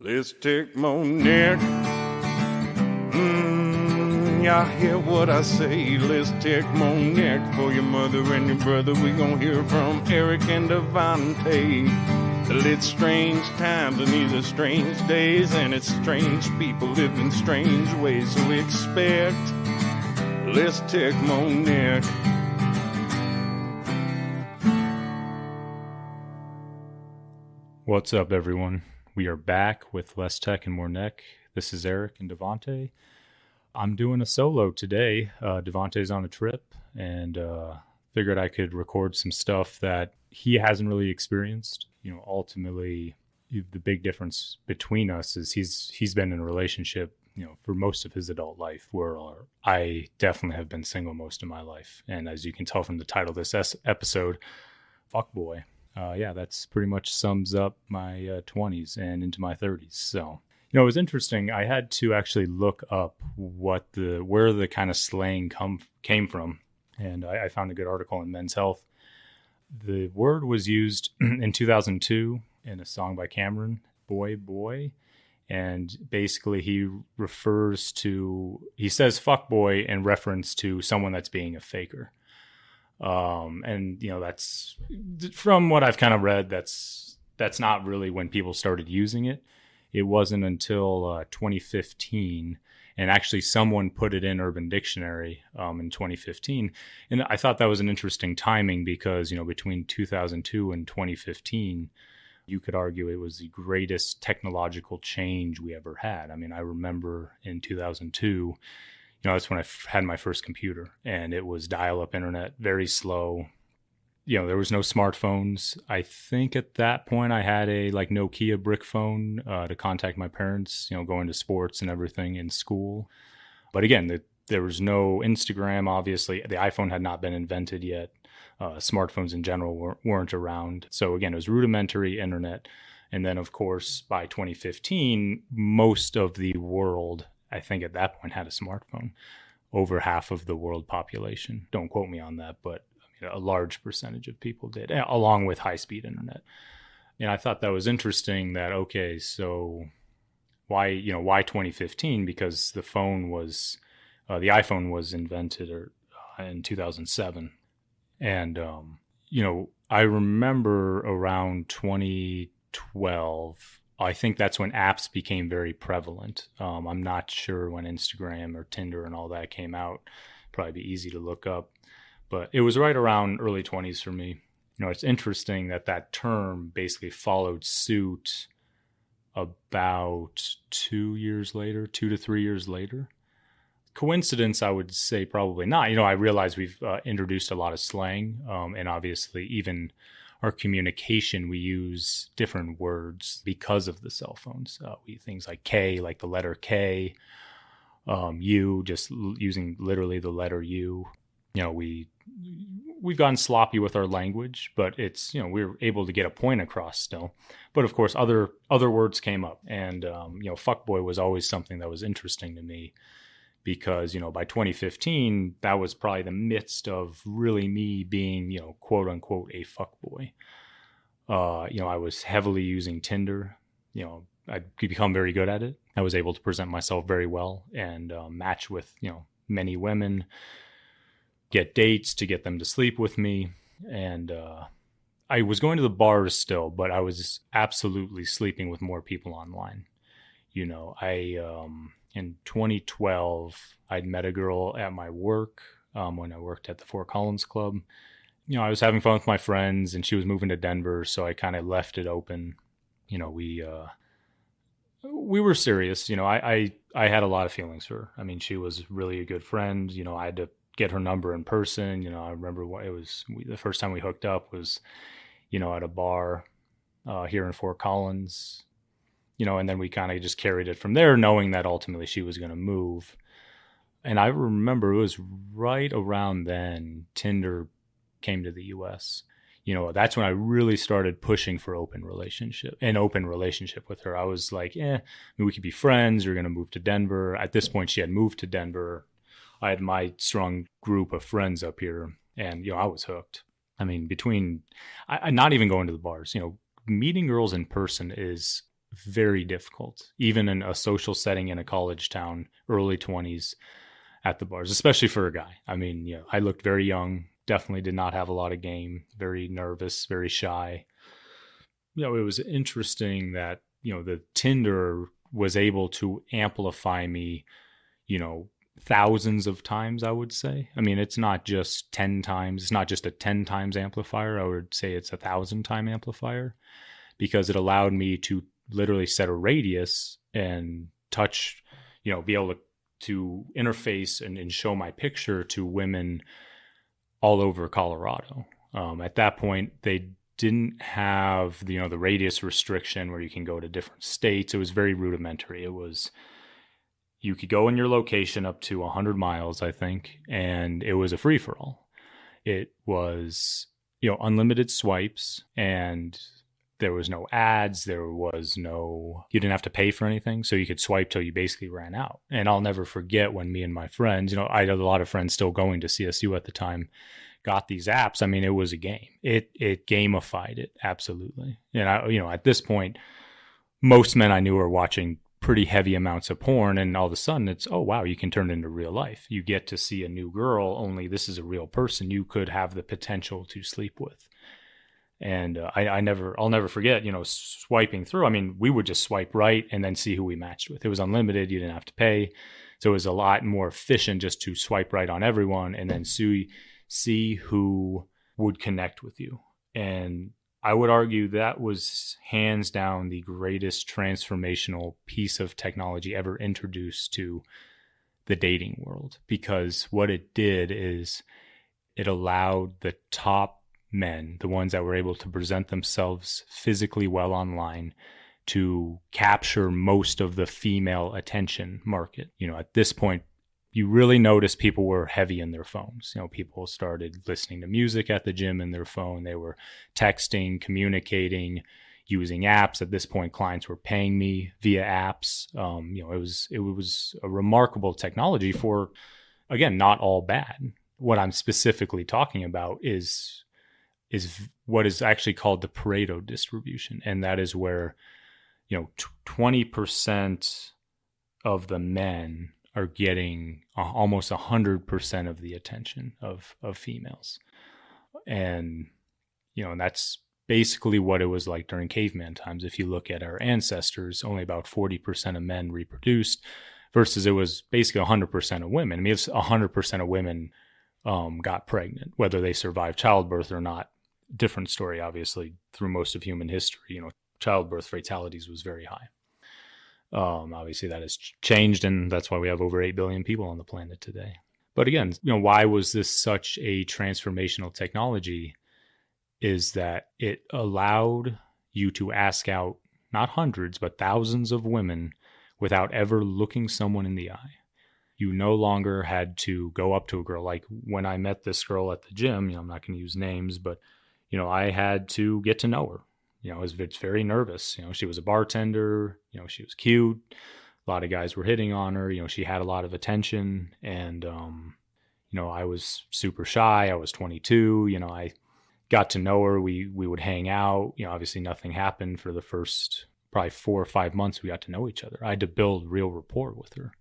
Let's take Monique. Y'all hear what I say? Let's take Monique for your mother and your brother. We gon' hear from Eric and Devante. It's strange times and these are strange days, and it's strange people live in strange ways. So expect Let's take Monique. What's up, everyone? We are back with Less Tech and More Neck. This is Eric and Devante. I'm doing a solo today. Devante's on a trip, and figured I could record some stuff that he hasn't really experienced. You know, ultimately, the big difference between us is he's been in a relationship, you know, for most of his adult life, where I definitely have been single most of my life. And as you can tell from the title of this episode, Fuckboy. That's pretty much sums up my 20s and into my 30s. So, you know, it was interesting. I had to actually look up where the kind of slang came from. And I found a good article in Men's Health. The word was used in 2002 in a song by Cameron, Boy Boy. And basically he says fuckboy in reference to someone that's being a faker. And you know, that's from what I've kind of read, that's not really when people started using it. It wasn't until 2015, and actually someone put it in Urban Dictionary in 2015. And I thought that was an interesting timing because, you know, between 2002 and 2015, you could argue it was the greatest technological change we ever had. I mean, I remember in 2002, you know, that's when I had my first computer, and it was dial-up internet, very slow. You know, there was no smartphones. I think at that point I had a Nokia brick phone to contact my parents, you know, going to sports and everything in school. But again, there was no Instagram, obviously. The iPhone had not been invented yet. Smartphones in general weren't around. So again, it was rudimentary internet. And then, of course, by 2015, most of the world, I think at that point, had a smartphone. Over half of the world population. Don't quote me on that, but I mean, a large percentage of people did, along with high-speed internet. And I thought that was interesting that, okay, so why 2015? Because the iPhone was invented in 2007. And, you know, I remember around 2012, I think that's when apps became very prevalent. I'm not sure when Instagram or Tinder and all that came out. Probably be easy to look up. But it was right around early 20s for me. You know, it's interesting that term basically followed suit about 2 to 3 years later. Coincidence, I would say probably not. You know, I realize we've introduced a lot of slang, and obviously even our communication, we use different words because of the cell phones. Things like K, like the letter K, U, just using literally the letter U. You know, we've gotten sloppy with our language, but it's, you know, we're able to get a point across still. But of course, other words came up, and you know, fuckboy was always something that was interesting to me. Because, you know, by 2015, that was probably the midst of really me being, you know, quote unquote, a fuckboy. You know, I was heavily using Tinder. You know, I'd become very good at it. I was able to present myself very well and match with, you know, many women, get dates to get them to sleep with me. And I was going to the bars still, but I was absolutely sleeping with more people online. You know, in 2012, I'd met a girl at my work when I worked at the Fort Collins Club. You know, I was having fun with my friends, and she was moving to Denver, so I kind of left it open. You know, we were serious. You know, I had a lot of feelings for her. I mean, she was really a good friend. You know, I had to get her number in person. You know, I remember the first time we hooked up was, you know, at a bar here in Fort Collins. You know, and then we kind of just carried it from there, knowing that ultimately she was going to move. And I remember it was right around then Tinder came to the US. You know, that's when I really started pushing for open relationship with her. I was like, I mean, we could be friends. You're going to move to Denver. At this point, she had moved to Denver. I had my strong group of friends up here, and, you know, I was hooked. I mean, not even going to the bars, you know, meeting girls in person is very difficult, even in a social setting in a college town, early 20s at the bars, especially for a guy. I mean, I looked very young, definitely did not have a lot of game, very nervous, very shy. It was interesting that, the Tinder was able to amplify me, thousands of times, I would say. I mean, it's not just 10 times. It's not just a 10 times amplifier. I would say it's 1,000-time amplifier, because it allowed me to literally set a radius and touch, be able to interface and show my picture to women all over Colorado. At that point, they didn't have the radius restriction where you can go to different states. It was very rudimentary. It was, you could go in your location up to 100 miles, I think, and it was a free-for-all. It was, unlimited swipes, and there was no ads. You didn't have to pay for anything. So you could swipe till you basically ran out. And I'll never forget when me and my friends, I had a lot of friends still going to CSU at the time, got these apps. I mean, it was a game. It gamified it. Absolutely. And at this point, most men I knew were watching pretty heavy amounts of porn, and all of a sudden it's, oh wow, you can turn it into real life. You get to see a new girl, only this is a real person you could have the potential to sleep with. And I'll never forget, swiping through. I mean, we would just swipe right and then see who we matched with. It was unlimited. You didn't have to pay. So it was a lot more efficient just to swipe right on everyone and then see who would connect with you. And I would argue that was hands down the greatest transformational piece of technology ever introduced to the dating world, because what it did is it allowed the top men, the ones that were able to present themselves physically well online, to capture most of the female attention market. At this point, you really notice people were heavy in their phones. People started listening to music at the gym in their phone. They were texting, communicating, using apps. At this point, clients were paying me via apps. It was a remarkable technology for, again, not all bad. What I'm specifically talking about is what is actually called the Pareto distribution. And that is where, 20% of the men are getting almost 100% of the attention of females. And, and that's basically what it was like during caveman times. If you look at our ancestors, only about 40% of men reproduced, versus it was basically 100% of women. I mean, it's 100% of women got pregnant, whether they survived childbirth or not. Different story, obviously. Through most of human history, childbirth fatalities was very high. Obviously that has changed, and that's why we have over 8 billion people on the planet today. But again, why was this such a transformational technology? Is that it allowed you to ask out not hundreds, but thousands of women without ever looking someone in the eye. You no longer had to go up to a girl. Like when I met this girl at the gym, I'm not going to use names, but I had to get to know her. It's very nervous. She was a bartender. She was cute. A lot of guys were hitting on her. She had a lot of attention, and I was super shy. I was 22. I got to know her. We would hang out. Obviously nothing happened for the first probably 4 or 5 months. We got to know each other. I had to build real rapport with her.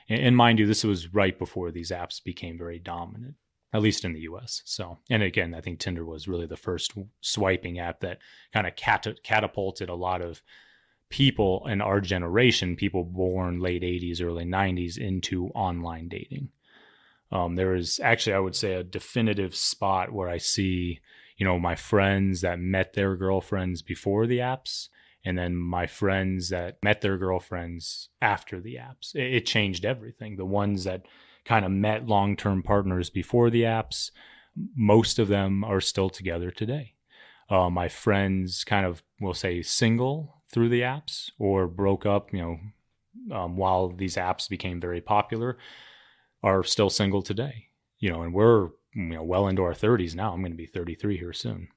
And mind you, this was right before these apps became very dominant, at least in the US. So, and again, I think Tinder was really the first swiping app that kind of catapulted a lot of people in our generation, people born late 80s, early 90s, into online dating. There is actually, I would say, a definitive spot where I see, my friends that met their girlfriends before the apps, and then my friends that met their girlfriends after the apps. It changed everything. The ones that kind of met long-term partners before the apps, most of them are still together today. My friends kind of, we'll say, single through the apps or broke up, while these apps became very popular, are still single today. And we're, well into our 30s now. I'm going to be 33 here soon.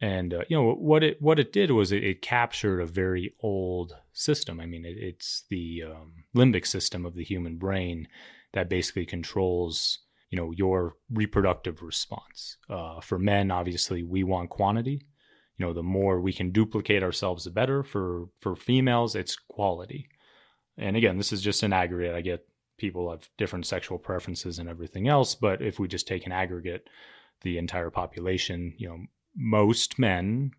And, what it did was it captured a very old system. I mean, it's the limbic system of the human brain that basically controls, your reproductive response. For men, obviously, we want quantity. The more we can duplicate ourselves, the better. For females, it's quality. And again, this is just an aggregate. I get people have different sexual preferences and everything else, but if we just take an aggregate, the entire population, most men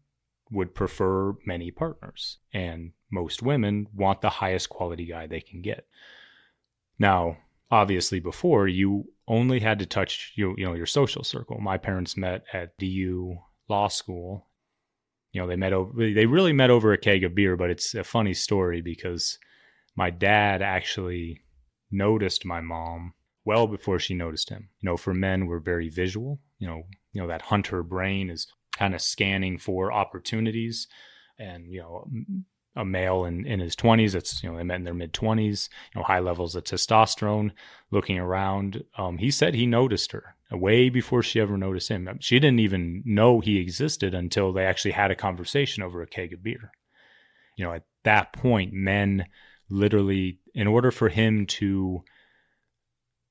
would prefer many partners, and most women want the highest quality guy they can get. Now, obviously, before, you only had to touch your social circle. My parents met at DU Law School. They really met over a keg of beer, but it's a funny story because my dad actually noticed my mom well before she noticed him. For men, we're very visual. That hunter brain is kind of scanning for opportunities, and a male in his 20s, it's they met in their mid 20s, high levels of testosterone, looking around. He said he noticed her way before she ever noticed him. She didn't even know he existed until they actually had a conversation over a keg of beer. At that point, men literally, in order for him to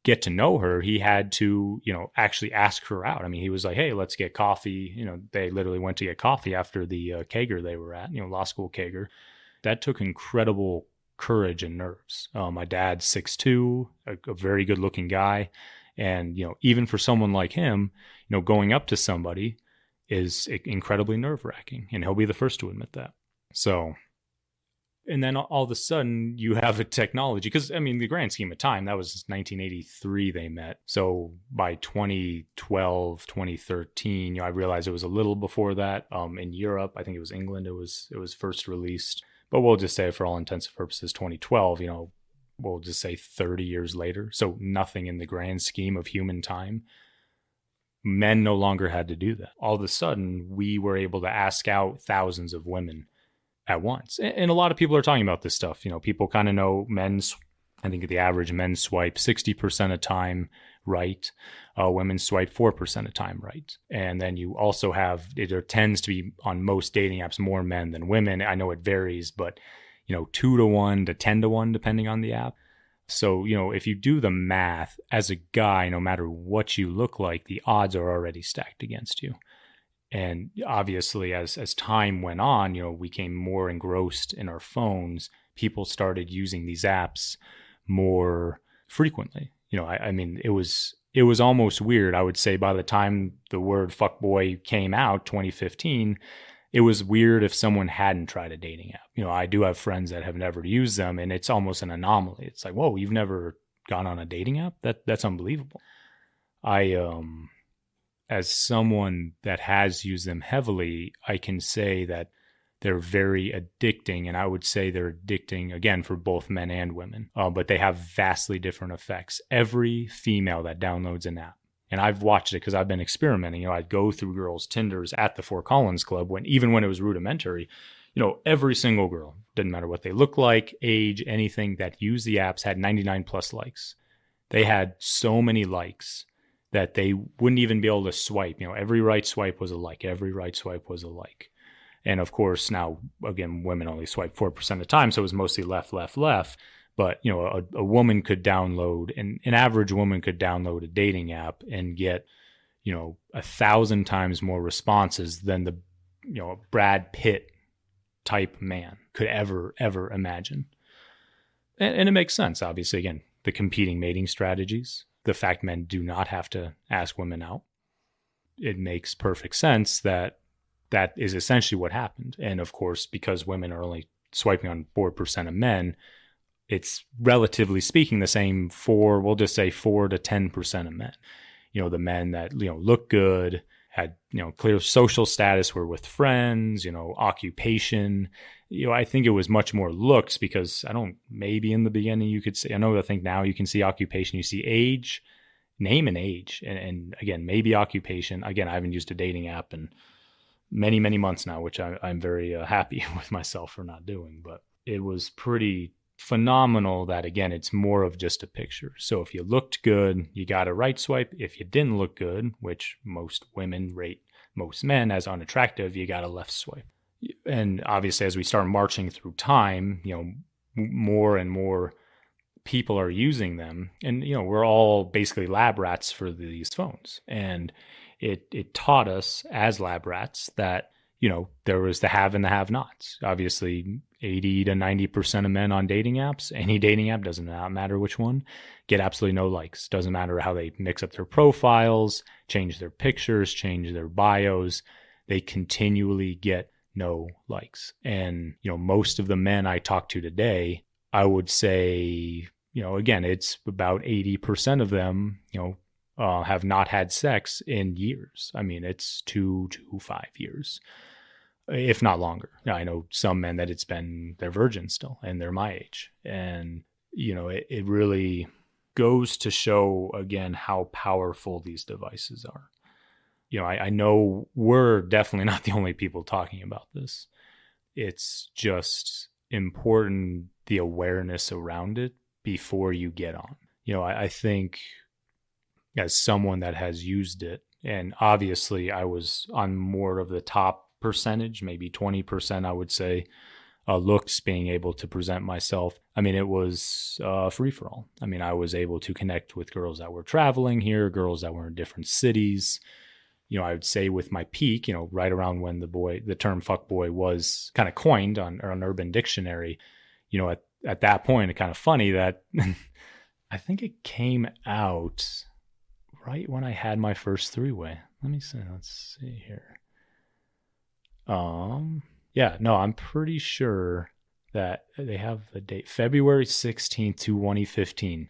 get to know her, he had to, actually ask her out. I mean, he was like, hey, let's get coffee. They literally went to get coffee after the kegger they were at, law school kegger. That took incredible courage and nerves. My dad's 6'2", a very good looking guy. And, even for someone like him, going up to somebody is incredibly nerve wracking. And he'll be the first to admit that. So, and then all of a sudden you have a technology, because the grand scheme of time, that was 1983 they met. So by 2012, 2013, I realized it was a little before that. In Europe, I think it was England, it was first released. But we'll just say, for all intents and purposes, 2012, we'll just say 30 years later. So nothing in the grand scheme of human time. Men no longer had to do that. All of a sudden, we were able to ask out thousands of women at once. And a lot of people are talking about this stuff. People kind of know I think the average men swipe 60% of time right. Women swipe 4% of time right. And then you also have, there tends to be on most dating apps more men than women. I know it varies, but 2 to 1 to 10 to 1, depending on the app. So, if you do the math as a guy, no matter what you look like, the odds are already stacked against you. And obviously, as time went on, we became more engrossed in our phones. People started using these apps more frequently. It was almost weird. I would say by the time the word fuckboy came out, 2015, it was weird if someone hadn't tried a dating app. I do have friends that have never used them, and it's almost an anomaly. It's like, whoa, you've never gone on a dating app? That's unbelievable. As someone that has used them heavily, I can say that they're very addicting, and I would say they're addicting, again, for both men and women, but they have vastly different effects. Every female that downloads an app, and I've watched it because I've been experimenting, I'd go through girls' Tinders at the Fort Collins Club, even when it was rudimentary, every single girl, didn't matter what they look like, age, anything, that used the apps had 99 plus likes. They had so many likes that they wouldn't even be able to swipe. Every right swipe was a like. Every right swipe was a like. And of course, now, again, women only swipe 4% of the time, so it was mostly left, left, left. But, a woman could download, an average woman could download a dating app and get, 1,000 times more responses than the, Brad Pitt type man could ever imagine. And it makes sense, obviously. Again, the competing mating strategies, the fact men do not have to ask women out. It makes perfect sense that is essentially what happened. And of course, because women are only swiping on 4% of men, it's relatively speaking the same for, we'll just say 4 to 10% of men. The men that, look good, had, clear social status, were with friends, occupation. I think it was much more looks, because maybe in the beginning you could say, I think now you can see occupation, you see age, name and age. And again, maybe occupation. Again, I haven't used a dating app in many, many months now, which I'm very happy with myself for not doing. But it was pretty phenomenal that, again, it's more of just a picture. So if you looked good, you got a right swipe. If you didn't look good, which most women rate most men as unattractive, you got a left swipe. And obviously, as we start marching through time, more and more people are using them. And, we're all basically lab rats for these phones. And it taught us as lab rats that, there was the have and the have nots. Obviously, 80 to 90% of men on dating apps, any dating app, doesn't matter which one, get absolutely no likes. Doesn't matter how they mix up their profiles, change their pictures, change their bios. They continually get no likes. And, most of the men I talk to today, I would say, again, it's about 80% of them, have not had sex in years. I mean, it's 2 to 5 years, if not longer. Now, I know some men that they're virgins still, and they're my age. And, it really goes to show, again, how powerful these devices are. I know we're definitely not the only people talking about this. It's just important, the awareness around it before you get on. I think as someone that has used it, and obviously I was on more of the top percentage, maybe 20%, I would say, looks, being able to present myself. I mean, it was free for all. I mean, I was able to connect with girls that were traveling here, girls that were in different cities. I would say with my peak, right around when the term fuckboy was kind of coined on Urban Dictionary, at that point, it's kind of funny that I think it came out right when I had my first three-way. Let's see here. I'm pretty sure that they have the date, February 16th, 2015.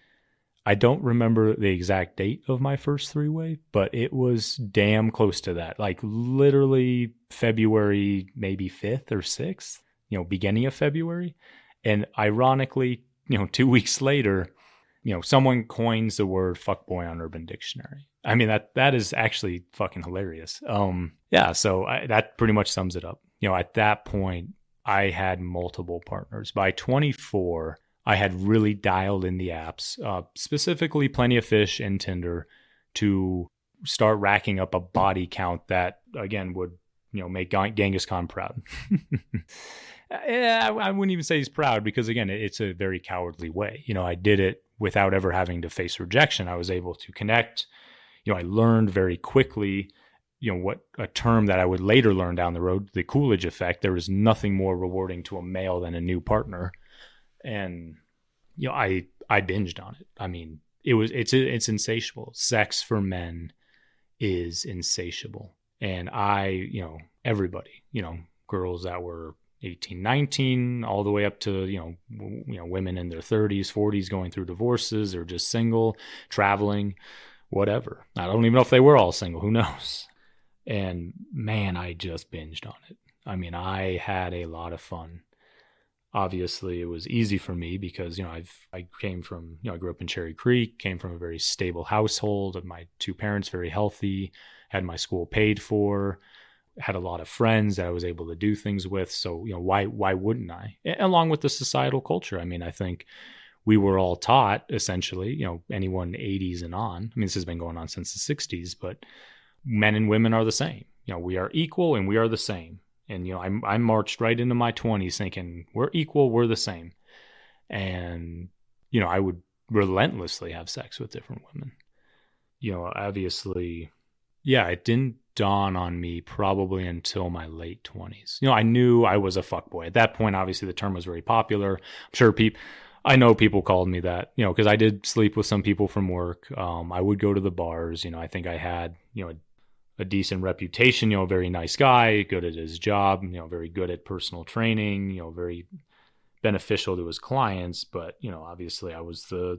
I don't remember the exact date of my first three-way, but it was damn close to that. Like literally February, maybe 5th or 6th, beginning of February. And ironically, 2 weeks later, someone coins the word fuckboy on Urban Dictionary. I mean, that is actually fucking hilarious. So that pretty much sums it up. At that point, I had multiple partners. By 24, I had really dialed in the apps, specifically Plenty of Fish and Tinder, to start racking up a body count that, again, would, make Genghis Khan proud. I wouldn't even say he's proud because, again, it's a very cowardly way. I did it without ever having to face rejection. I was able to connect. I learned very quickly, what a term that I would later learn down the road, the Coolidge effect. There is nothing more rewarding to a male than a new partner. And, I binged on it. I mean, it's insatiable. Sex for men is insatiable. And everybody, girls that were 18, 19, all the way up to, women in their 30s, 40s going through divorces or just single, traveling, whatever. I don't even know if they were all single. Who knows? And man, I just binged on it. I mean, I had a lot of fun. Obviously, it was easy for me because, I came from, I grew up in Cherry Creek, came from a very stable household. My two parents, very healthy, had my school paid for, had a lot of friends that I was able to do things with. So, why wouldn't I? Along with the societal culture. I mean, I think we were all taught essentially, anyone 80s and on. I mean, this has been going on since the 60s, but men and women are the same. We are equal and we are the same. And, I marched right into my 20s thinking we're equal, we're the same. And, I would relentlessly have sex with different women. Obviously, it didn't dawn on me probably until my late 20s. I knew I was a fuckboy. At that point, obviously, the term was very popular. I'm sure I know people called me that, because I did sleep with some people from work. I would go to the bars. I think I had, a decent reputation, a very nice guy, good at his job, very good at personal training, very beneficial to his clients. But, obviously I was the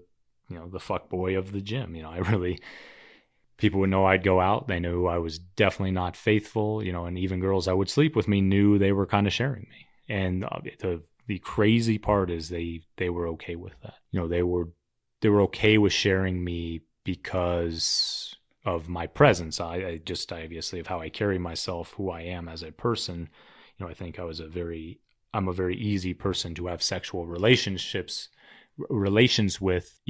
fuck boy of the gym. People would know I'd go out. They knew I was definitely not faithful, and even girls that would sleep with me knew they were kind of sharing me. And the crazy part is they were okay with that. They were okay with sharing me because of my presence. I just obviously of how I carry myself, who I am as a person. I think I'm a very easy person to have sexual relations with,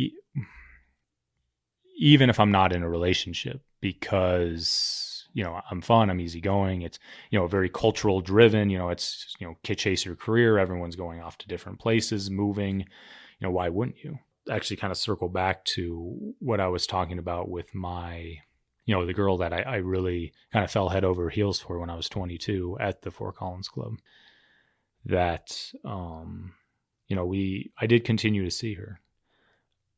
even if I'm not in a relationship, because, I'm fun, I'm easygoing. It's, very cultural driven, it's, chase your career. Everyone's going off to different places, moving, why wouldn't you? Actually kind of circle back to what I was talking about with my, the girl that I really kind of fell head over heels for when I was 22 at the Fort Collins Club, that, I did continue to see her.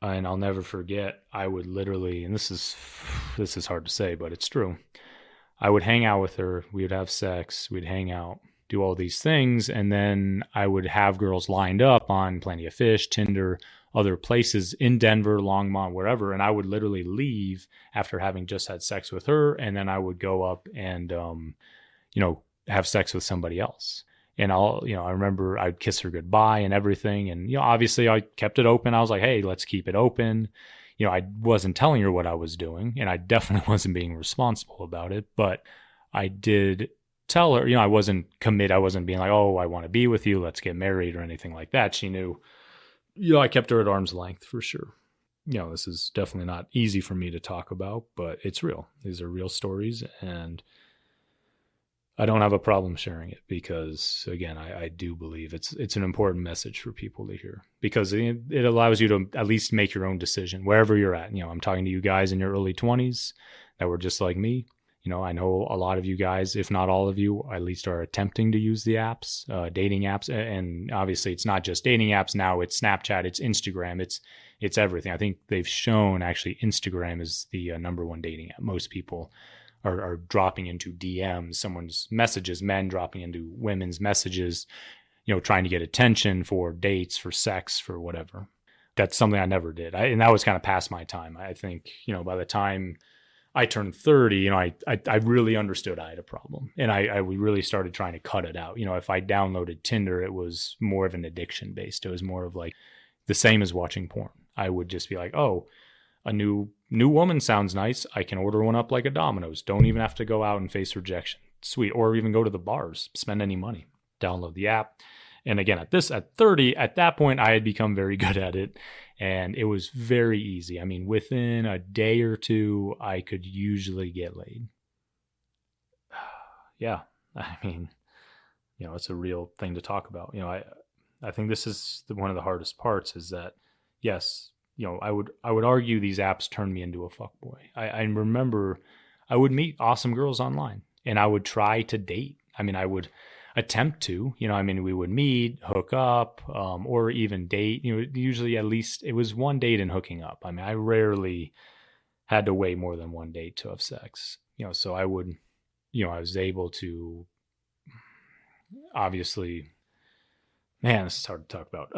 And I'll never forget, I would literally, and this is hard to say, but it's true. I would hang out with her. We would have sex. We'd hang out, do all these things. And then I would have girls lined up on Plenty of Fish, Tinder, other places in Denver, Longmont, wherever. And I would literally leave after having just had sex with her. And then I would go up and, have sex with somebody else. And I remember I'd kiss her goodbye and everything. And, obviously I kept it open. I was like, hey, let's keep it open. I wasn't telling her what I was doing, and I definitely wasn't being responsible about it, but I did tell her, I wasn't committed. I wasn't being like, oh, I want to be with you, let's get married or anything like that. She knew, I kept her at arm's length for sure. This is definitely not easy for me to talk about, but it's real. These are real stories, and I don't have a problem sharing it because, again, I do believe it's an important message for people to hear, because it allows you to at least make your own decision wherever you're at. I'm talking to you guys in your early 20s that were just like me. I know a lot of you guys, if not all of you, at least are attempting to use the apps, dating apps. And obviously it's not just dating apps now, it's Snapchat, it's Instagram, it's everything. I think they've shown actually Instagram is the number one dating app. Most people are dropping into DMs, someone's messages, men dropping into women's messages, trying to get attention for dates, for sex, for whatever. That's something I never did. And that was kind of past my time. I think, by the time I turned 30, I really understood I had a problem, and we really started trying to cut it out. If I downloaded Tinder, it was more of an addiction based. It was more of like the same as watching porn. I would just be like, oh, a new woman sounds nice. I can order one up like a Domino's. Don't even have to go out and face rejection. Sweet. Or even go to the bars, spend any money, download the app. And again, at 30, at that point, I had become very good at it, and it was very easy. I mean, within a day or two, I could usually get laid. Yeah. I mean, it's a real thing to talk about. I think this is one of the hardest parts is that, yes, I would argue these apps turned me into a fuckboy. I remember I would meet awesome girls online, and I would try to date. I mean, I would attempt to, we would meet, hook up, or even date. Usually at least it was one date and hooking up. I mean, I rarely had to wait more than one date to have sex. So I would, I was able to, obviously, man, this is hard to talk about.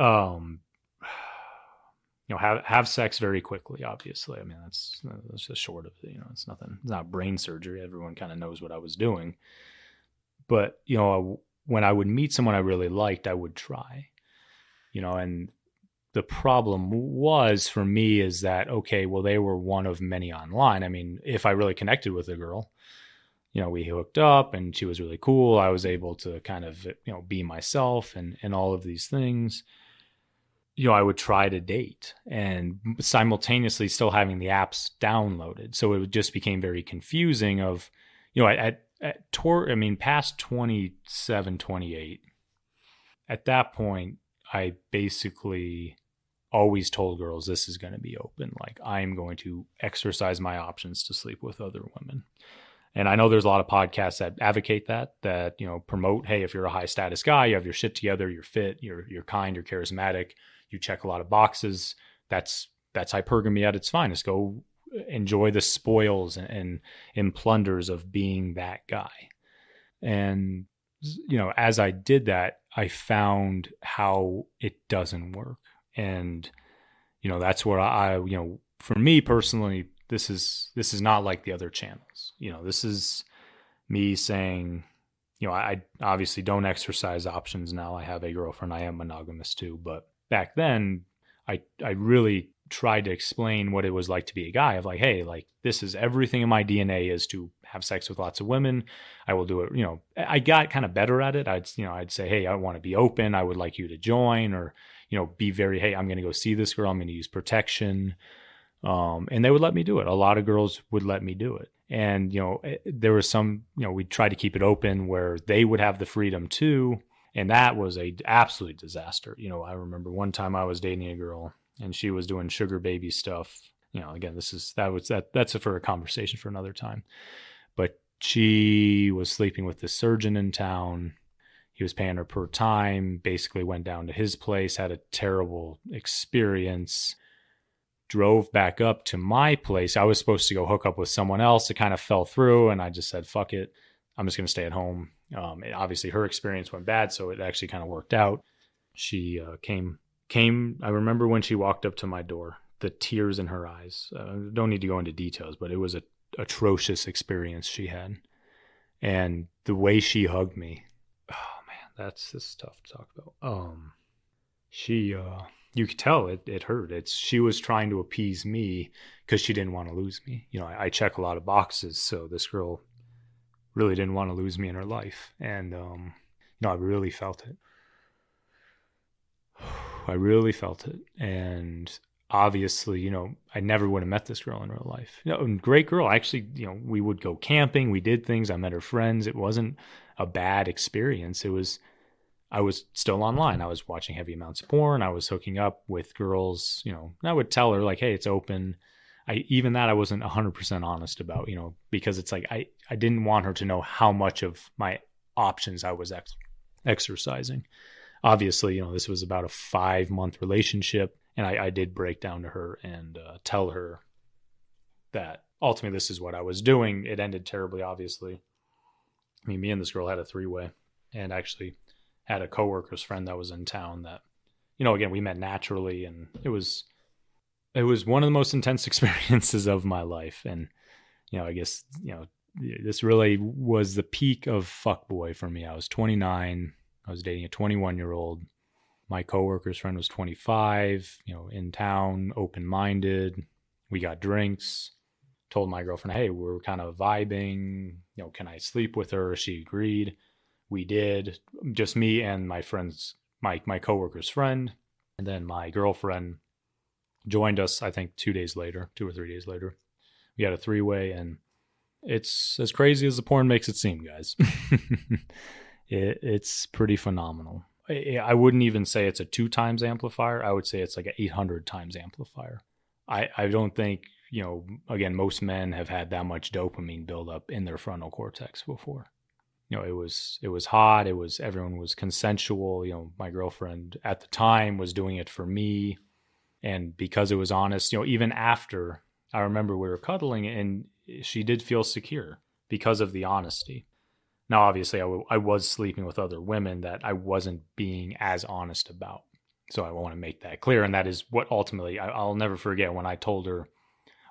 Have sex very quickly, obviously. I mean, that's just short of it. It's nothing, it's not brain surgery. Everyone kind of knows what I was doing. But, when I would meet someone I really liked, I would try, and the problem was for me is that, okay, well, they were one of many online. I mean, if I really connected with a girl, we hooked up and she was really cool. I was able to kind of, be myself and all of these things. I would try to date and simultaneously still having the apps downloaded. So it just became very confusing of, past 27, 28, at that point, I basically always told girls this is going to be open. Like, I'm going to exercise my options to sleep with other women. And I know there's a lot of podcasts that advocate that promote, hey, if you're a high status guy, you have your shit together, you're fit, you're kind, you're charismatic, you check a lot of boxes. That's hypergamy at its finest. Go enjoy the spoils and plunders of being that guy. And, as I did that, I found how it doesn't work. And, that's where for me personally, this is not like the other channels. This is me saying, I obviously don't exercise options now. I have a girlfriend. I am monogamous too. But back then, I really tried to explain what it was like to be a guy of like, hey, like, this is everything in my DNA is to have sex with lots of women. I will do it. I got kind of better at it. I'd say, hey, I want to be open. I would like you to join, or, be very, hey, I'm going to go see this girl. I'm going to use protection. And they would let me do it. A lot of girls would let me do it. And, there was some, we tried to keep it open where they would have the freedom too. And that was a absolute disaster. I remember one time I was dating a girl and she was doing sugar baby stuff. again, that's for a conversation for another time. But she was sleeping with the surgeon in town. He was paying her per time, basically went down to his place, had a terrible experience, drove back up to my place. I was supposed to go hook up with someone else. It kind of fell through, and I just said, fuck it. I'm just going to stay at home. Obviously, her experience went bad, so it actually kind of worked out. She came. I remember when she walked up to my door, the tears in her eyes. Don't need to go into details, but it was an atrocious experience she had. And the way she hugged me, oh man, that's tough to talk about. You could tell it hurt. She was trying to appease me because she didn't want to lose me. I check a lot of boxes, so this girl really didn't want to lose me in her life. And, I really felt it. I really felt it. And obviously, I never would have met this girl in real life. Great girl. Actually, we would go camping. We did things. I met her friends. It wasn't a bad experience. I was still online. I was watching heavy amounts of porn. I was hooking up with girls, and I would tell her like, hey, it's open. I wasn't 100% honest about, because it's like, I didn't want her to know how much of my options I was exercising. Obviously, this was about a 5-month relationship, and I did break down to her and tell her that ultimately this is what I was doing. It ended terribly, obviously. I mean, me and this girl had a 3-way, and actually had a coworker's friend that was in town that, again, we met naturally, and it was one of the most intense experiences of my life. And, I guess, this really was the peak of Fuckboy for me. I was 29. I was dating a 21-year-old. My coworker's friend was 25, in town, open-minded. We got drinks. Told my girlfriend, hey, we're kind of vibing. Can I sleep with her? She agreed. We did. Just me and my coworker's friend. And then my girlfriend joined us, I think 2 or 3 days later. We had a 3-way, and it's as crazy as the porn makes it seem, guys. It's pretty phenomenal. I wouldn't even say it's a 2 times amplifier. I would say it's like an 800 times amplifier. I don't think, again, most men have had that much dopamine buildup in their frontal cortex before. It was hot. Everyone was consensual. My girlfriend at the time was doing it for me. And because it was honest, even after, I remember we were cuddling and she did feel secure because of the honesty. Now, obviously, I was sleeping with other women that I wasn't being as honest about. So I want to make that clear. And that is what ultimately, I'll never forget when I told her,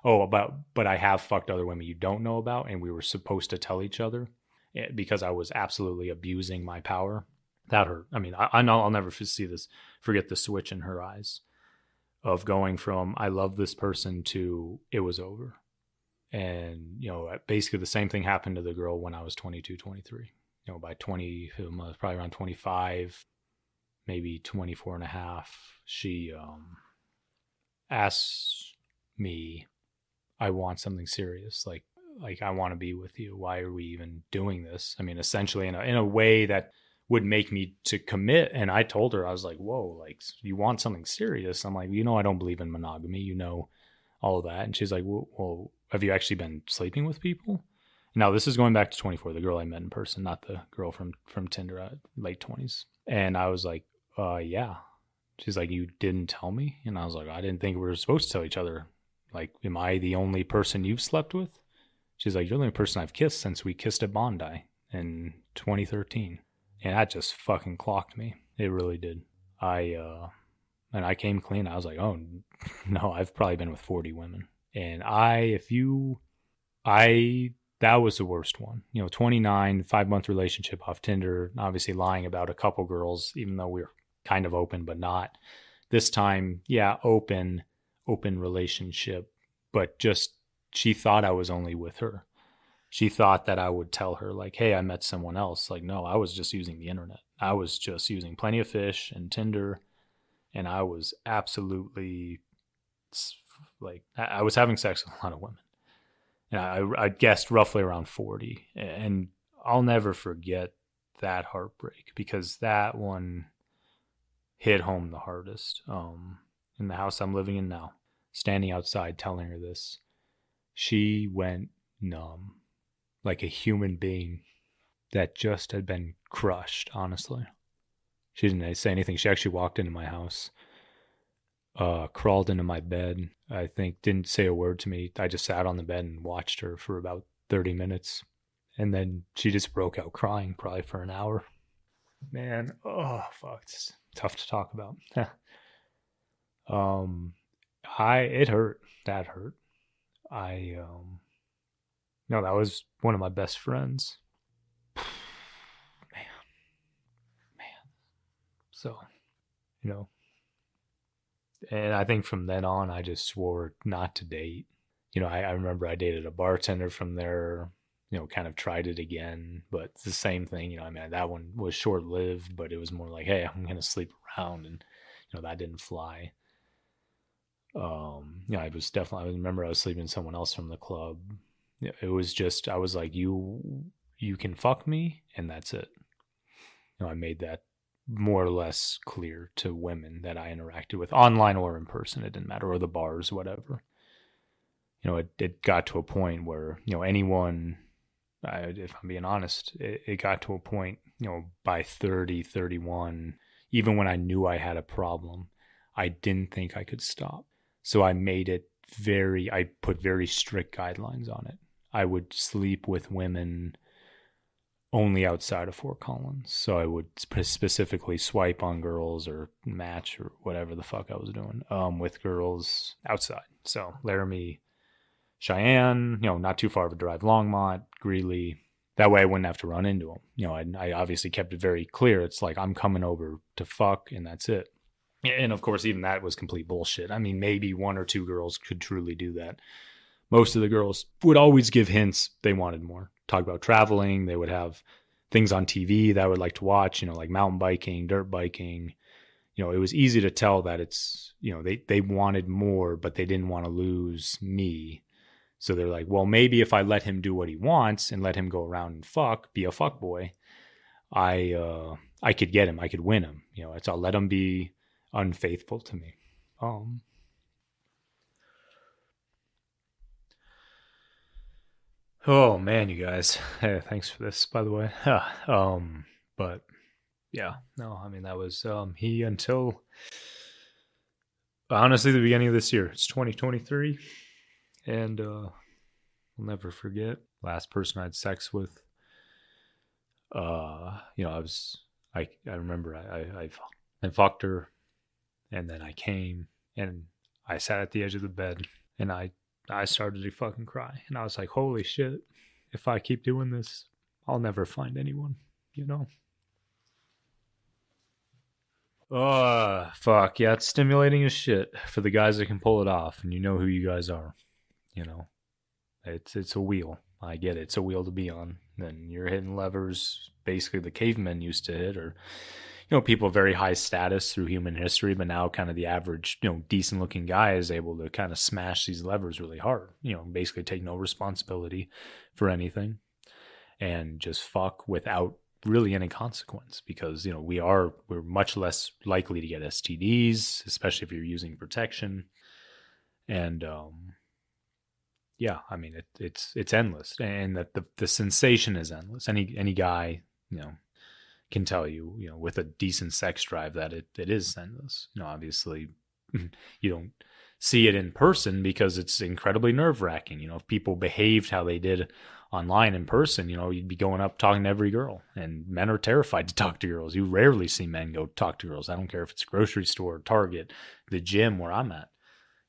but I have fucked other women you don't know about. And we were supposed to tell each other because I was absolutely abusing my power. That hurt. I mean, I'll never forget the switch in her eyes of going from I love this person to it was over. And, basically the same thing happened to the girl when I was 22, 23. By 20, probably around 25, maybe 24 and a half, she asked me, I want something serious. Like I want to be with you. Why are we even doing this? I mean, essentially in a way that would make me to commit. And I told her, I was like, whoa, like you want something serious? I'm like, I don't believe in monogamy, all of that. And she's like, well, have you actually been sleeping with people? Now, this is going back to 24, the girl I met in person, not the girl from Tinder at late 20s. And I was like, yeah. She's like, you didn't tell me? And I was like, I didn't think we were supposed to tell each other. Like, am I the only person you've slept with? She's like, you're the only person I've kissed since we kissed at Bondi in 2013. And that just fucking clocked me. It really did. And I came clean. I was like, oh, no, I've probably been with 40 women. And that was the worst one. 29, 5-month relationship off Tinder, obviously lying about a couple girls, even though we were kind of open, but not. This time, yeah, open relationship, but just she thought I was only with her. She thought that I would tell her like, hey, I met someone else. Like, no, I was just using the internet. I was just using Plenty of Fish and Tinder. And I was absolutely like, I was having sex with a lot of women. And I guessed roughly around 40. And I'll never forget that heartbreak because that one hit home the hardest in the house I'm living in now. standing outside telling her this. She went numb, like a human being that just had been crushed, honestly. She didn't say anything. She actually walked into my house, crawled into my bed, I think, didn't say a word to me. I just sat on the bed and watched her for about 30 minutes. And then she just broke out crying probably for an hour. Man, oh, fuck. It's tough to talk about. It hurt. That hurt. No, that was one of my best friends. Man. So, and I think from then on, I just swore not to date. I remember I dated a bartender from there, kind of tried it again, but it's the same thing. That one was short lived, but it was more like, hey, I'm going to sleep around. And, that didn't fly. I remember I was sleeping with someone else from the club. It was just, I was like, you can fuck me, and that's it. I made that more or less clear to women that I interacted with, online or in person. It didn't matter, or the bars, whatever. It got to a point where, anyone, if I'm being honest, it got to a point, by 30, 31, even when I knew I had a problem, I didn't think I could stop. So I put very strict guidelines on it. I would sleep with women only outside of Fort Collins. So I would specifically swipe on girls or match or whatever the fuck I was doing with girls outside. So Laramie, Cheyenne, not too far of a drive, Longmont, Greeley. That way I wouldn't have to run into them. I obviously kept it very clear. It's like, I'm coming over to fuck, and that's it. And of course, even that was complete bullshit. Maybe one or two girls could truly do that. Most of the girls would always give hints they wanted more. Talk about traveling. They would have things on TV that I would like to watch, like mountain biking, dirt biking. It was easy to tell that it's, they wanted more, but they didn't want to lose me. So they're like, well, maybe if I let him do what he wants and let him go around and be a fuckboy, I could get him. I could win him. I'll let him be unfaithful to me. Oh man, you guys. Hey, thanks for this, by the way. But yeah, no, that was he until honestly the beginning of this year. It's 2023, and I'll never forget last person I had sex with. I remember I fucked her, and then I came and I sat at the edge of the bed, and I started to fucking cry. And I was like, holy shit, if I keep doing this, I'll never find anyone, Oh, fuck. Yeah, it's stimulating as shit for the guys that can pull it off. And you know who you guys are. It's a wheel. I get it. It's a wheel to be on. And you're hitting levers basically the cavemen used to hit, or people of very high status through human history, but now kind of the average, decent looking guy is able to kind of smash these levers really hard, basically take no responsibility for anything and just fuck without really any consequence, because, we're much less likely to get STDs, especially if you're using protection. And, yeah, it's endless, and that the sensation is endless. Any guy, can tell you, with a decent sex drive that it is endless. Obviously you don't see it in person because it's incredibly nerve-wracking. If people behaved how they did online in person, you'd be going up talking to every girl, and men are terrified to talk to girls. You rarely see men go talk to girls. I don't care if it's a grocery store, Target, the gym where I'm at.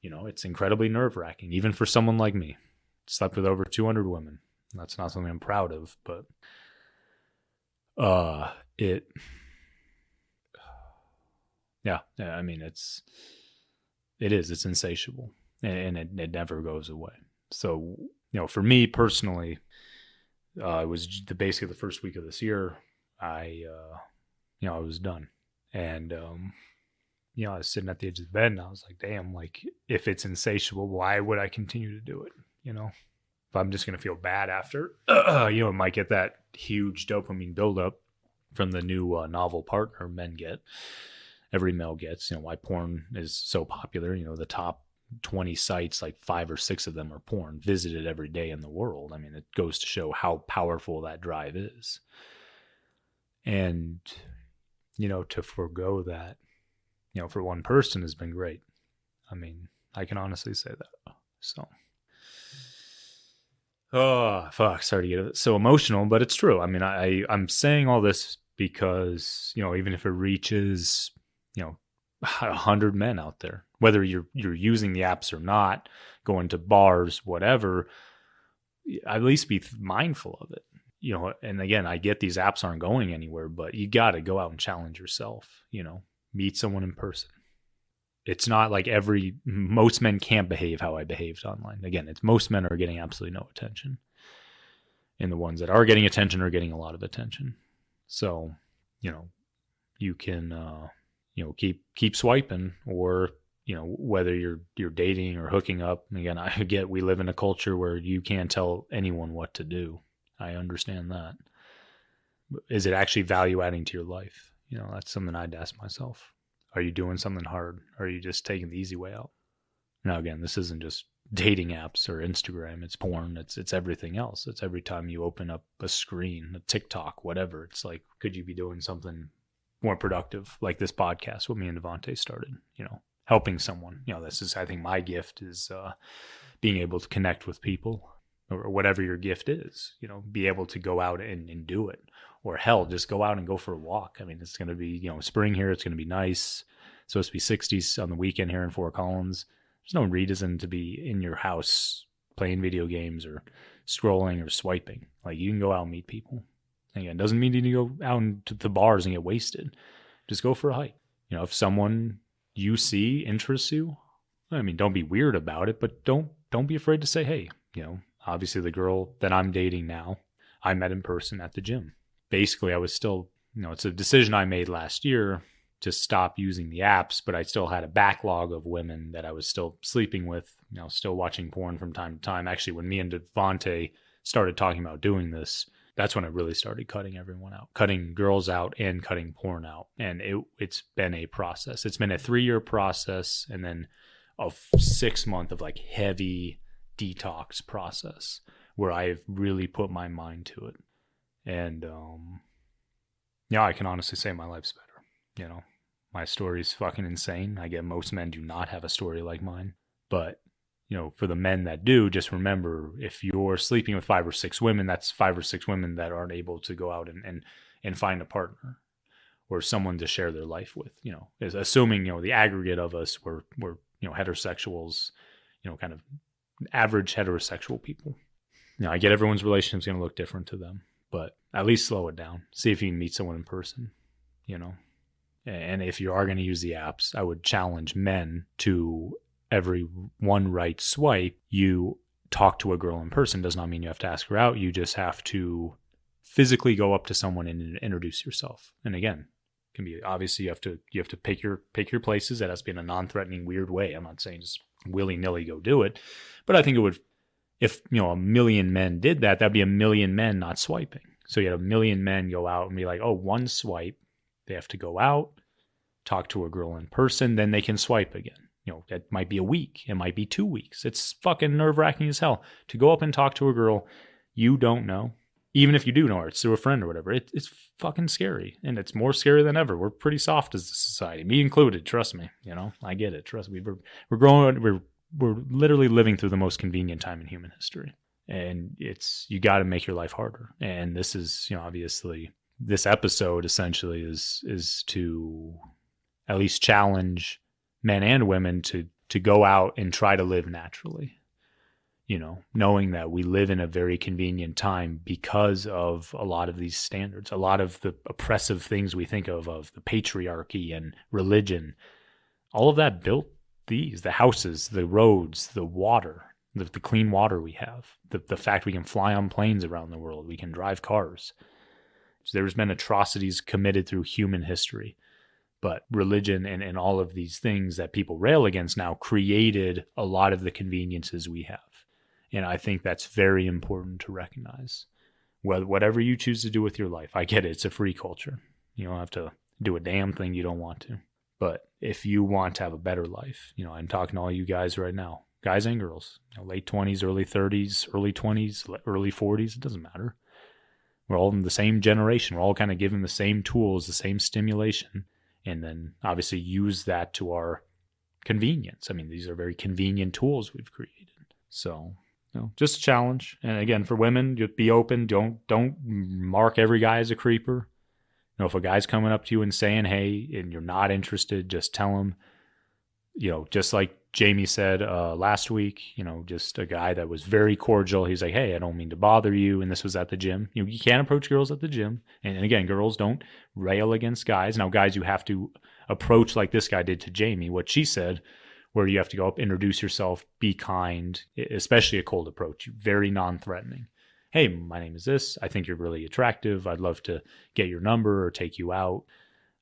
It's incredibly nerve-wracking, even for someone like me. Slept with over 200 women. That's not something I'm proud of, but it's insatiable, and it never goes away. So, for me personally, it was basically the first week of this year, I was done. And, I was sitting at the edge of the bed, and I was like, damn, like, if it's insatiable, why would I continue to do it? If I'm just going to feel bad after, it might get that huge dopamine buildup from the new novel partner men get. Every male gets, why porn is so popular. The top 20 sites, like 5 or 6 of them are porn, visited every day in the world. I mean, it goes to show how powerful that drive is. And, to forego that, for one person has been great. I mean, I can honestly say that. So, oh, fuck, sorry to get so emotional, but it's true. I mean, I'm saying all this because, even if it reaches, 100 men out there, whether you're using the apps or not, going to bars, whatever, at least be mindful of it. And again, I get these apps aren't going anywhere, but you got to go out and challenge yourself, meet someone in person. It's not like most men can't behave how I behaved online. Again, most men are getting absolutely no attention. And the ones that are getting attention are getting a lot of attention. So, you can, keep swiping, or, whether you're dating or hooking up. And again, I get we live in a culture where you can't tell anyone what to do. I understand that. Is it actually value adding to your life? That's something I'd ask myself. Are you doing something hard? Or are you just taking the easy way out? Now, again, this isn't just dating apps or Instagram. It's porn. It's everything else. It's every time you open up a screen, a TikTok, whatever. It's like, could you be doing something more productive, like this podcast, what me and Devontae started, helping someone. This is, I think my gift is being able to connect with people, or whatever your gift is, be able to go out and do it. Or hell, just go out and go for a walk. I mean, it's going to be, spring here. It's going to be nice. It's supposed to be 60s on the weekend here in Fort Collins. There's no reason to be in your house playing video games or scrolling or swiping. Like, you can go out and meet people. Again, doesn't mean you need to go out into the bars and get wasted. Just go for a hike. If someone you see interests you, I mean, don't be weird about it, but don't be afraid to say, hey, obviously the girl that I'm dating now, I met in person at the gym. Basically, I was still, it's a decision I made last year to stop using the apps, but I still had a backlog of women that I was still sleeping with, still watching porn from time to time. Actually, when me and Devontae started talking about doing this, that's when I really started cutting everyone out, cutting girls out and cutting porn out. And it's been a process. It's been a 3-year process, and then a 6-month of like heavy detox process where I've really put my mind to it. And, I can honestly say my life's better. My story's fucking insane. I get most men do not have a story like mine, but for the men that do, just remember, if you're sleeping with 5 or 6 women, that's 5 or 6 women that aren't able to go out and find a partner or someone to share their life with, is assuming, the aggregate of us were heterosexuals, kind of average heterosexual people. I get everyone's relationship's going to look different to them, but at least slow it down. See if you can meet someone in person, and if you are going to use the apps, I would challenge men to every one right swipe, you talk to a girl in person. Does not mean you have to ask her out. You just have to physically go up to someone and introduce yourself. And again, it can be obviously you have to pick your places. That has to be in a non-threatening, weird way. I'm not saying just willy-nilly go do it, but I think it would, if 1 million men did that, that'd be 1 million men not swiping. So you had 1 million men go out and be like, oh, one swipe. They have to go out, talk to a girl in person, then they can swipe again. It might be a week. It might be 2 weeks. It's fucking nerve-wracking as hell to go up and talk to a girl you don't know. Even if you do know her, it's through a friend or whatever. It's fucking scary. And it's more scary than ever. We're pretty soft as a society. Me included, trust me. I get it. Trust me. We're growing. We're literally living through the most convenient time in human history. And you got to make your life harder. And this is, obviously, this episode essentially is to at least challenge men and women to go out and try to live naturally, knowing that we live in a very convenient time because of a lot of these standards, a lot of the oppressive things we think of the patriarchy and religion. All of that built the houses, the roads, the water, the clean water we have, the fact we can fly on planes around the world, we can drive cars. So there's been atrocities committed through human history. But religion and all of these things that people rail against now created a lot of the conveniences we have. And I think that's very important to recognize. Whatever you choose to do with your life, I get it. It's a free culture. You don't have to do a damn thing you don't want to. But if you want to have a better life, I'm talking to all you guys right now, guys and girls, late 20s, early 30s, early 20s, early 40s, it doesn't matter. We're all in the same generation. We're all kind of given the same tools, the same stimulation, and then obviously use that to our convenience. I mean, these are very convenient tools we've created. So, just a challenge. And again, for women, just be open. Don't mark every guy as a creeper. If a guy's coming up to you and saying, hey, and you're not interested, just tell him, just like Jamie said last week, just a guy that was very cordial. He's like, hey, I don't mean to bother you. And this was at the gym. You can't approach girls at the gym. And again, girls, don't rail against guys. Now, guys, you have to approach like this guy did to Jamie, what she said, where you have to go up, introduce yourself, be kind, especially a cold approach, very non-threatening. Hey, my name is this. I think you're really attractive. I'd love to get your number or take you out.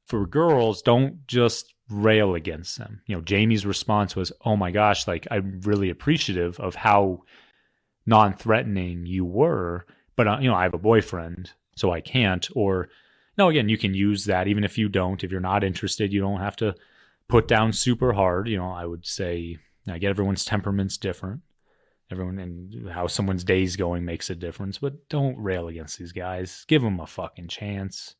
For girls, don't just rail against them. Jamie's response was, oh my gosh, like, I'm really appreciative of how non-threatening you were, but I have a boyfriend, so I can't. Or no, again, you can use that even if you don't. If you're not interested, you don't have to put down super hard. I would say, I get everyone's temperament's different. Everyone and how someone's day's going makes a difference, but don't rail against these guys. Give them a fucking chance.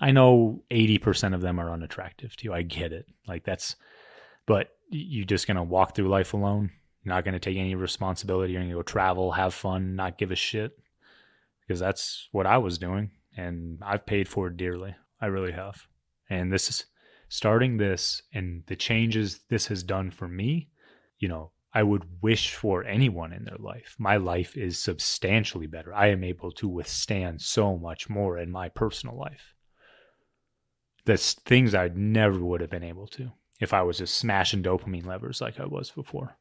I know 80% of them are unattractive to you. I get it. But you just going to walk through life alone. You're not going to take any responsibility. You're going to go travel, have fun, not give a shit. Because that's what I was doing. And I've paid for it dearly. I really have. And this is starting this and the changes this has done for me, I would wish for anyone in their life. My life is substantially better. I am able to withstand so much more in my personal life. That's things I never would have been able to if I was just smashing dopamine levers like I was before.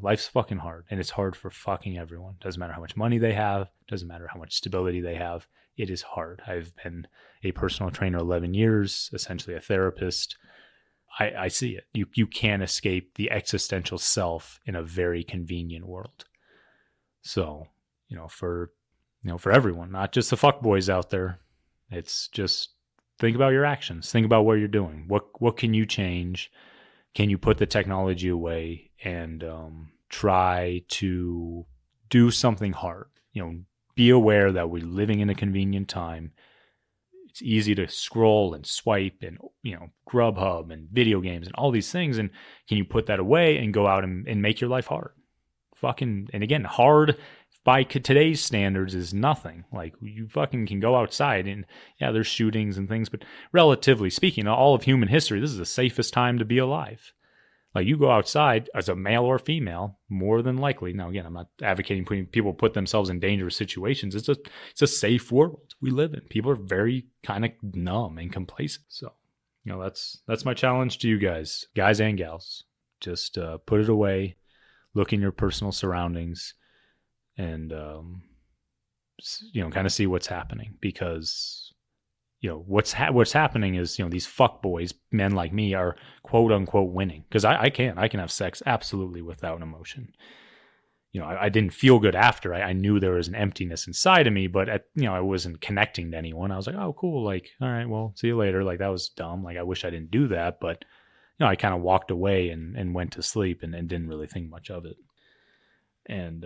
Life's fucking hard, and it's hard for fucking everyone. Doesn't matter how much money they have. Doesn't matter how much stability they have. It is hard. I've been a personal trainer 11 years, essentially a therapist. I see it. You can't escape the existential self in a very convenient world. So, for everyone, not just the fuckboys out there, it's just think about your actions. Think about what you're doing. What can you change? Can you put the technology away and try to do something hard? Be aware that we're living in a convenient time. It's easy to scroll and swipe and, Grubhub and video games and all these things. And can you put that away and go out and make your life hard? And again, hard by today's standards is nothing. Like, you fucking can go outside and yeah, there's shootings and things, but relatively speaking, all of human history, this is the safest time to be alive. Like, you go outside as a male or female, more than likely. Now, again, I'm not advocating people put themselves in dangerous situations. It's a safe world we live in. People are very kind of numb and complacent. So, that's my challenge to you guys and gals. Just put it away, look in your personal surroundings, and kind of see what's happening. Because what's happening is, these fuckboys, men like me, are quote unquote winning. Because I can have sex absolutely without emotion. I didn't feel good after. I knew there was an emptiness inside of me, but I wasn't connecting to anyone. I was like, oh, cool. Like, all right, well, see you later. Like, that was dumb. Like, I wish I didn't do that. But, I kind of walked away and went to sleep and didn't really think much of it. And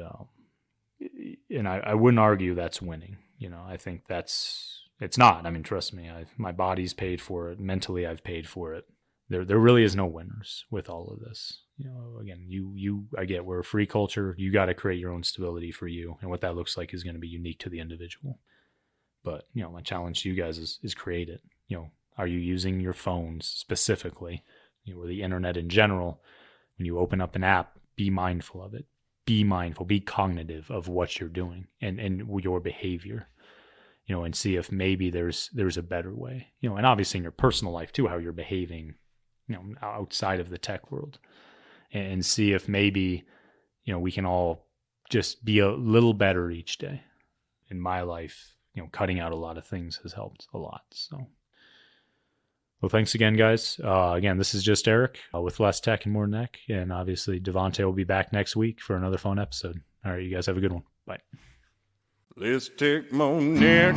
I wouldn't argue that's winning. I think it's not. I mean, trust me, my body's paid for it. Mentally, I've paid for it. There really is no winners with all of this. Again, I get, we're a free culture. You got to create your own stability for you. And what that looks like is going to be unique to the individual. But, my challenge to you guys is create it. Are you using your phones specifically, or the internet in general? When you open up an app, be mindful of it. Be mindful, be cognitive of what you're doing and your behavior. And see if maybe there's a better way, and obviously in your personal life too, how you're behaving, outside of the tech world, and see if maybe, we can all just be a little better each day. In my life, cutting out a lot of things has helped a lot. So, well, thanks again, guys. Again, this is just Eric with Less Tech and More Neck, and obviously Devontae will be back next week for another fun episode. All right, you guys have a good one. Bye. Let's take more neck.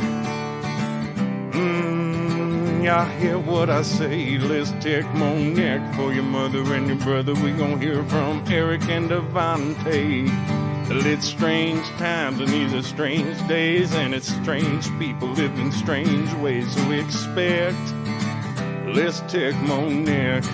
Can y'all hear what I say? Let's take Monique for your mother and your brother. We gon' hear from Eric and Devante. It's strange times and these are strange days, and it's strange people living strange ways. So expect Let's take Monique.